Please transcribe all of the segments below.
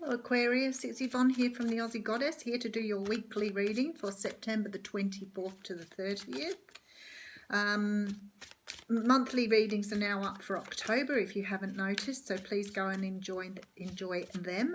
Hello Aquarius, it's Yvonne here from the Aussie Goddess, here to do your weekly reading for September the 24th to the 30th. Monthly readings are now up for October if you haven't noticed, so please go and enjoy them.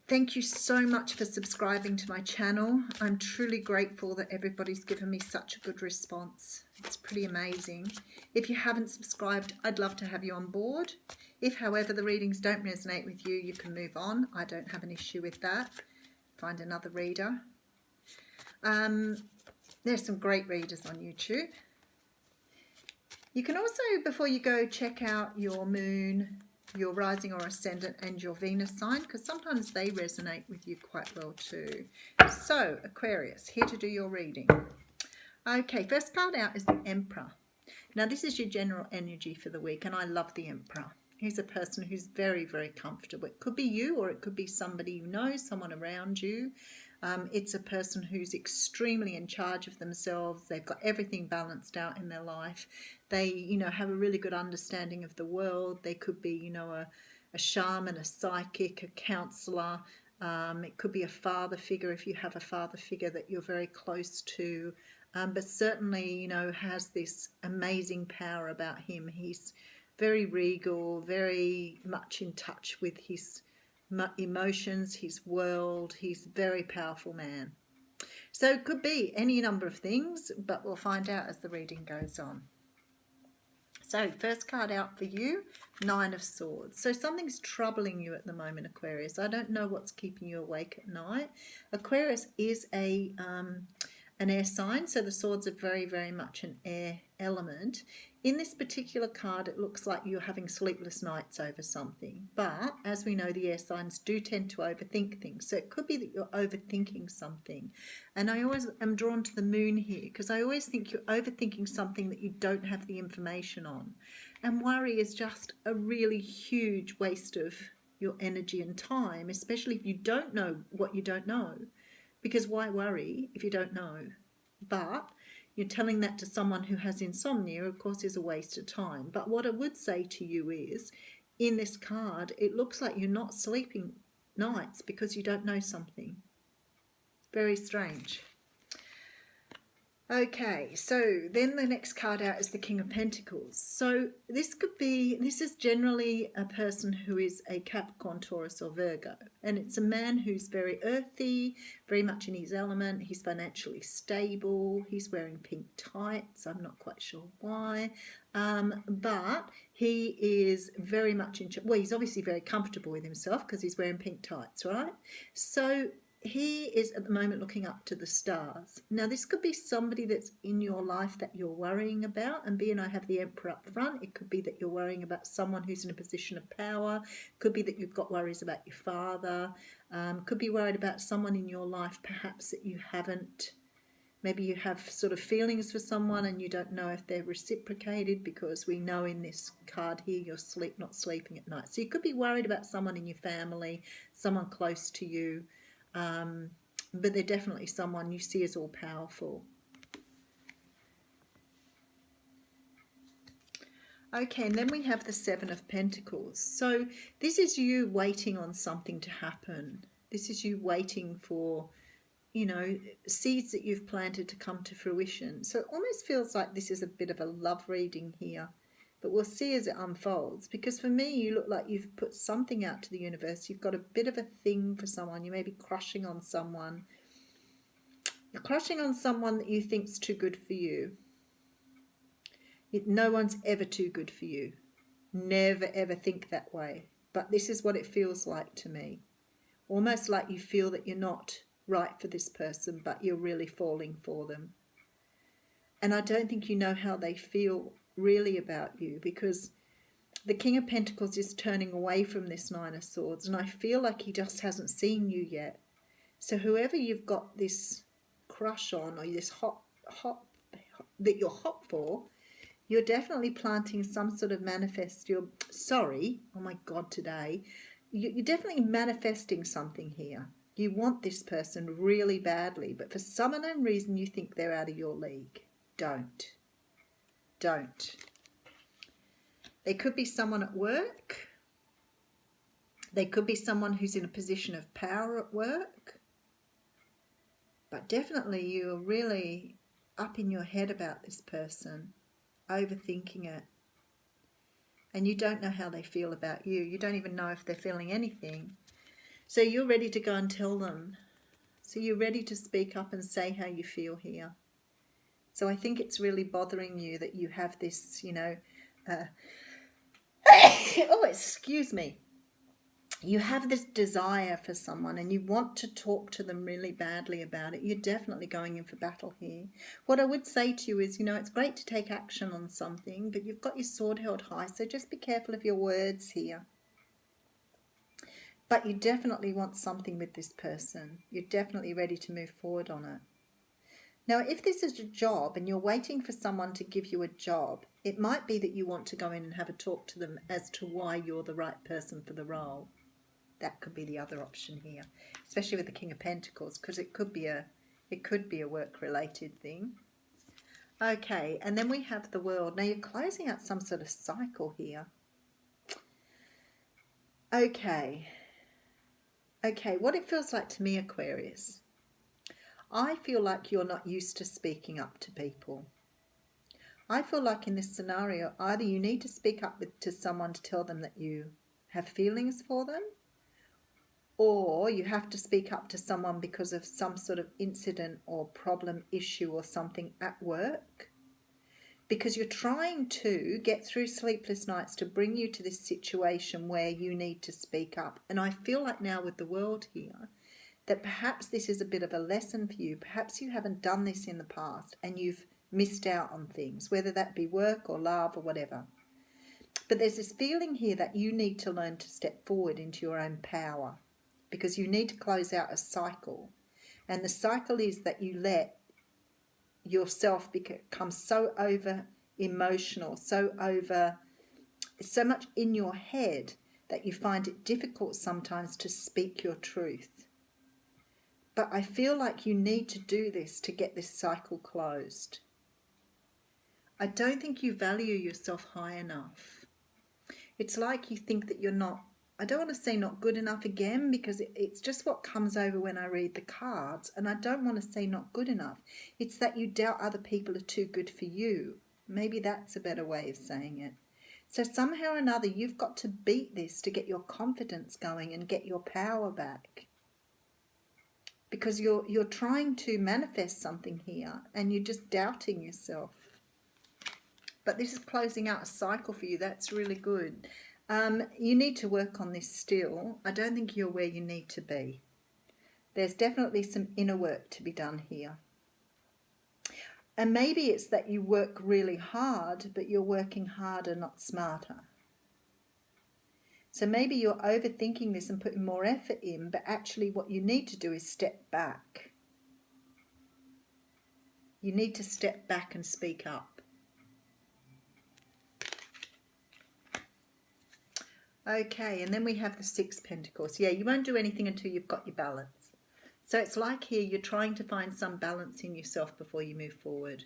Thank you so much for subscribing to my channel. I'm truly grateful that everybody's given me such a good response. It's pretty amazing. If you haven't subscribed, I'd love to have you on board. If, however, the readings don't resonate with you, you can move on. I don't have an issue with that. Find another reader. There's some great readers on YouTube. You can also, before you go, check out your moon, your rising or ascendant, and your Venus sign, because sometimes they resonate with you quite well too. So, Aquarius, here to do your reading. Okay, first card out is the Emperor. Now, this is your general energy for the week, and I love the Emperor. He's a person who's very, very comfortable. It could be you, or it could be somebody you know, someone around you. It's a person who's extremely in charge of themselves. They've got everything balanced out in their life. They, have a really good understanding of the world. They could be, a shaman, a psychic, a counselor. It could be a father figure if you have a father figure that you're very close to. But certainly, has this amazing power about him. He's very regal, very much in touch with his emotions, his world. He's a very powerful man. So it could be any number of things, but we'll find out as the reading goes on. So first card out for you, Nine of Swords. So something's troubling you at the moment, Aquarius. I don't know what's keeping you awake at night. Aquarius is an air sign, so the swords are very, very much an air element. In this particular card, it looks like you're having sleepless nights over something. But as we know, the air signs do tend to overthink things. So it could be that you're overthinking something. And I always am drawn to the moon here because I always think you're overthinking something that you don't have the information on. And worry is just a really huge waste of your energy and time, especially if you don't know what you don't know. Because why worry if you don't know? But you're telling that to someone who has insomnia, of course, is a waste of time. But what I would say to you is, in this card, it looks like you're not sleeping nights because you don't know something. Very strange. Okay, so then the next card out is the King of Pentacles. So this is generally a person who is a Capricorn, Taurus or Virgo. And it's a man who's very earthy, very much in his element. He's financially stable. He's wearing pink tights. I'm not quite sure why. But he is very much he's obviously very comfortable with himself because he's wearing pink tights, right? So he is at the moment looking up to the stars. Now, this could be somebody that's in your life that you're worrying about. And being I have the Emperor up front, it could be that you're worrying about someone who's in a position of power. Could be that you've got worries about your father. Could be worried about someone in your life perhaps that you haven't. Maybe you have sort of feelings for someone and you don't know if they're reciprocated, because we know in this card here you're not sleeping at night. So you could be worried about someone in your family, someone close to you. But they're definitely someone you see as all powerful. Okay, and then we have the Seven of Pentacles. So this is you waiting on something to happen. This is you waiting for, seeds that you've planted to come to fruition. So it almost feels like this is a bit of a love reading here. But we'll see as it unfolds, because for me, you look like you've put something out to the universe. You've got a bit of a thing for someone. You may be crushing on someone. You're crushing on someone that you think's too good for you. No one's ever too good for you. Never, ever think that way. But this is what it feels like to me. Almost like you feel that you're not right for this person, but you're really falling for them. And I don't think you know how they feel really about you, because the King of Pentacles is turning away from this Nine of Swords, and I feel like he just hasn't seen you yet. So whoever you've got this crush on, or this hot that you're hot for, you're definitely planting some sort of oh my God, today you're definitely manifesting something here. You want this person really badly, but for some unknown reason you think they're out of your league. Don't. They could be someone at work. They could be someone who's in a position of power at work, but definitely you're really up in your head about this person, overthinking it, and you don't know how they feel about you. You don't even know if they're feeling anything. So you're ready to go and tell them. So you're ready to speak up and say how you feel here. So I think it's really bothering you that you have this, oh, excuse me. You have this desire for someone and you want to talk to them really badly about it. You're definitely going in for battle here. What I would say to you is, it's great to take action on something, but you've got your sword held high, so just be careful of your words here. But you definitely want something with this person. You're definitely ready to move forward on it. Now, if this is a job and you're waiting for someone to give you a job, it might be that you want to go in and have a talk to them as to why you're the right person for the role. That could be the other option here, especially with the King of Pentacles, because it could be a work-related thing. Okay, and then we have the World. Now you're closing out some sort of cycle here. Okay, what it feels like to me, Aquarius, I feel like you're not used to speaking up to people. I feel like in this scenario, either you need to speak up to someone to tell them that you have feelings for them, or you have to speak up to someone because of some sort of incident or problem, issue or something at work, because you're trying to get through sleepless nights to bring you to this situation where you need to speak up. And I feel like now with the World here, that perhaps this is a bit of a lesson for you. Perhaps you haven't done this in the past and you've missed out on things, whether that be work or love or whatever. But there's this feeling here that you need to learn to step forward into your own power, because you need to close out a cycle. And the cycle is that you let yourself become so over emotional, so much in your head that you find it difficult sometimes to speak your truth. But I feel like you need to do this to get this cycle closed. I don't think you value yourself high enough. It's like you think that you're not, I don't want to say not good enough again, because it's just what comes over when I read the cards, and I don't want to say not good enough. It's that you doubt other people are too good for you. Maybe that's a better way of saying it. So somehow or another, you've got to beat this to get your confidence going and get your power back. Because you're trying to manifest something here and you're just doubting yourself. But this is closing out a cycle for you. That's really good. You need to work on this still. I don't think you're where you need to be. There's definitely some inner work to be done here. And maybe it's that you work really hard, but you're working harder, not smarter. So maybe you're overthinking this and putting more effort in, but actually what you need to do is step back. You need to step back and speak up. Okay, and then we have the Six Pentacles. Yeah, you won't do anything until you've got your balance. So it's like here you're trying to find some balance in yourself before you move forward.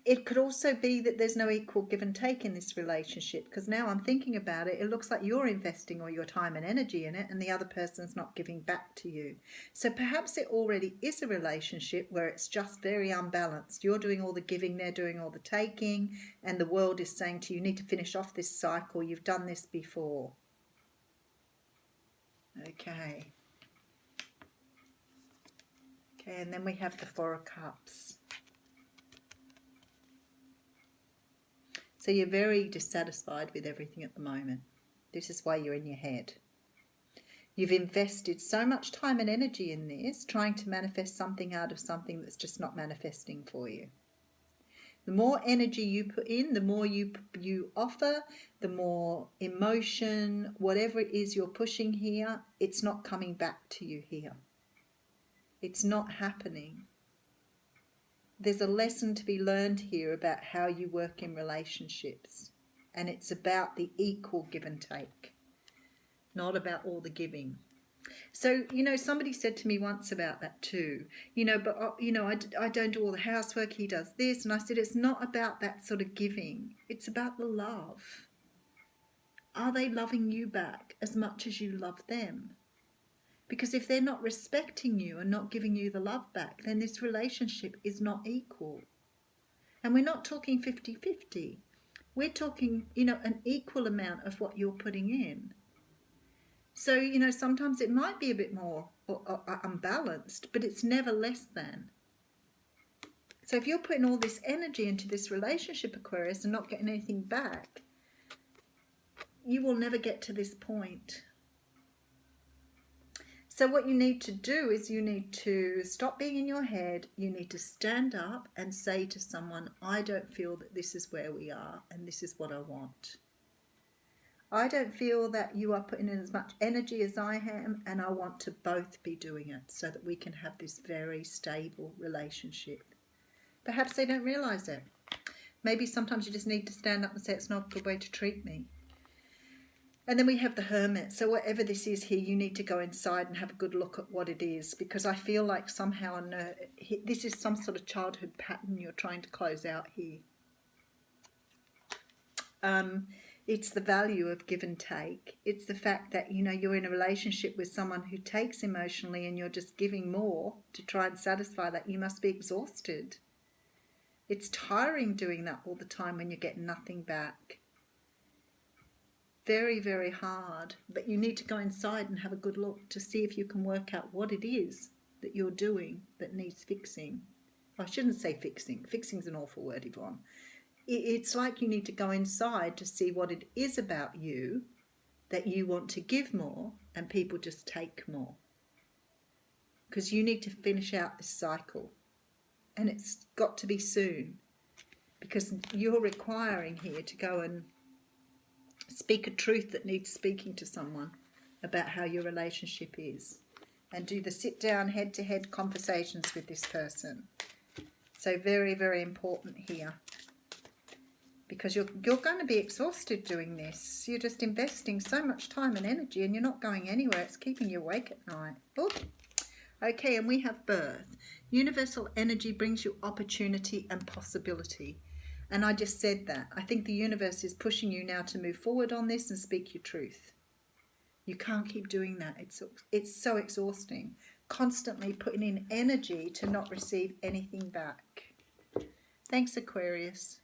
It could also be that there's no equal give and take in this relationship, because now I'm thinking about it, it looks like you're investing all your time and energy in it and the other person's not giving back to you. So perhaps it already is a relationship where it's just very unbalanced. You're doing all the giving, they're doing all the taking, and the world is saying to you, you need to finish off this cycle, you've done this before. Okay, and then we have the Four of Cups. So you're very dissatisfied with everything at the moment. This is why you're in your head. You've invested so much time and energy in this, trying to manifest something out of something that's just not manifesting for you. The more energy you put in, the more you offer, the more emotion, whatever it is you're pushing here, it's not coming back to you here. It's not happening. There's a lesson to be learned here about how you work in relationships. And it's about the equal give and take, not about all the giving. So, somebody said to me once about that too. I don't do all the housework, he does this. And I said, it's not about that sort of giving. It's about the love. are they loving you back as much as you love them? Because if they're not respecting you and not giving you the love back, then this relationship is not equal. And we're not talking 50-50. We're talking, an equal amount of what you're putting in. So, sometimes it might be a bit more unbalanced, but it's never less than. So if you're putting all this energy into this relationship, Aquarius, and not getting anything back, you will never get to this point. So what you need to do is you need to stop being in your head. You need to stand up and say to someone, I don't feel that this is where we are and this is what I want. I don't feel that you are putting in as much energy as I am, and I want to both be doing it so that we can have this very stable relationship. Perhaps they don't realise it. Maybe sometimes you just need to stand up and say it's not a good way to treat me. And then we have the Hermit. So whatever this is here, you need to go inside and have a good look at what it is, because I feel like somehow this is some sort of childhood pattern you're trying to close out here. It's the value of give and take. It's the fact that, you're in a relationship with someone who takes emotionally and you're just giving more to try and satisfy that. You must be exhausted. It's tiring doing that all the time when you get nothing back. Very, very hard. But you need to go inside and have a good look to see if you can work out what it is that you're doing that needs fixing. I shouldn't say fixing. Fixing's an awful word, Yvonne. It's like you need to go inside to see what it is about you that you want to give more and people just take more. Because you need to finish out this cycle. And it's got to be soon, because you're requiring here to go and speak a truth that needs speaking to someone about how your relationship is, and do the sit down head-to-head conversations with this person. So very, very important here, because you're going to be exhausted doing this. You're just investing so much time and energy and you're not going anywhere. It's keeping you awake at night. Ooh. Okay, and we have birth. Universal energy brings you opportunity and possibility. And I just said that. I think the universe is pushing you now to move forward on this and speak your truth. You can't keep doing that. It's so exhausting. Constantly putting in energy to not receive anything back. Thanks, Aquarius.